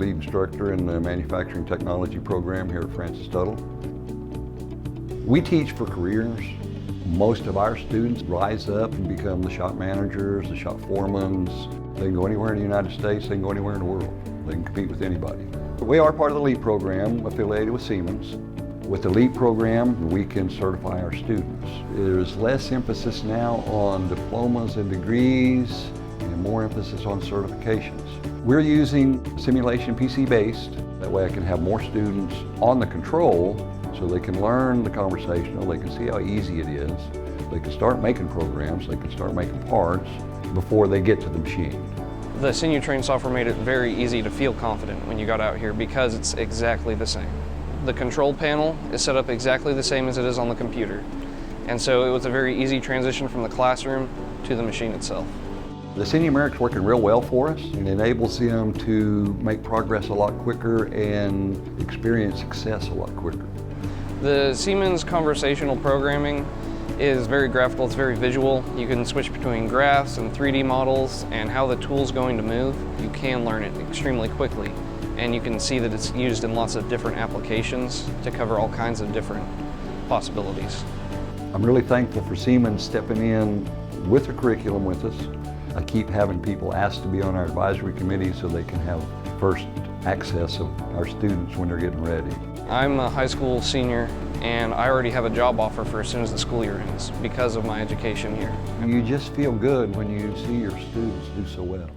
lead instructor in the manufacturing technology program here at Francis Tuttle. We teach for careers. Most of our students rise up and become the shop managers, the shop foremans. They can go anywhere in the United States, they can go anywhere in the world. They can compete with anybody. We are part of the LEAP program affiliated with Siemens. With the LEAP program, we can certify our students. There's less emphasis now on diplomas and degrees and more emphasis on certifications. We're using simulation PC-based. That way I can have more students on the control so they can learn the conversational, they can see how easy it is. They can start making programs, they can start making parts before they get to the machine. The Sinutrain software made it very easy to feel confident when you got out here because it's exactly the same. The control panel is set up exactly the same as it is on the computer. And so it was a very easy transition from the classroom to the machine itself. The numeric's working real well for us and enables them to make progress a lot quicker and experience success a lot quicker. The Siemens conversational programming is very graphical, it's very visual. You can switch between graphs and 3D models and how the tool's going to move. You can learn it extremely quickly, and you can see that it's used in lots of different applications to cover all kinds of different possibilities. I'm really thankful for Siemens stepping in with the curriculum with us. I keep having people ask to be on our advisory committee so they can have first access of our students when they're getting ready. I'm a high school senior and I already have a job offer for as soon as the school year ends because of my education here. You just feel good when you see your students do so well.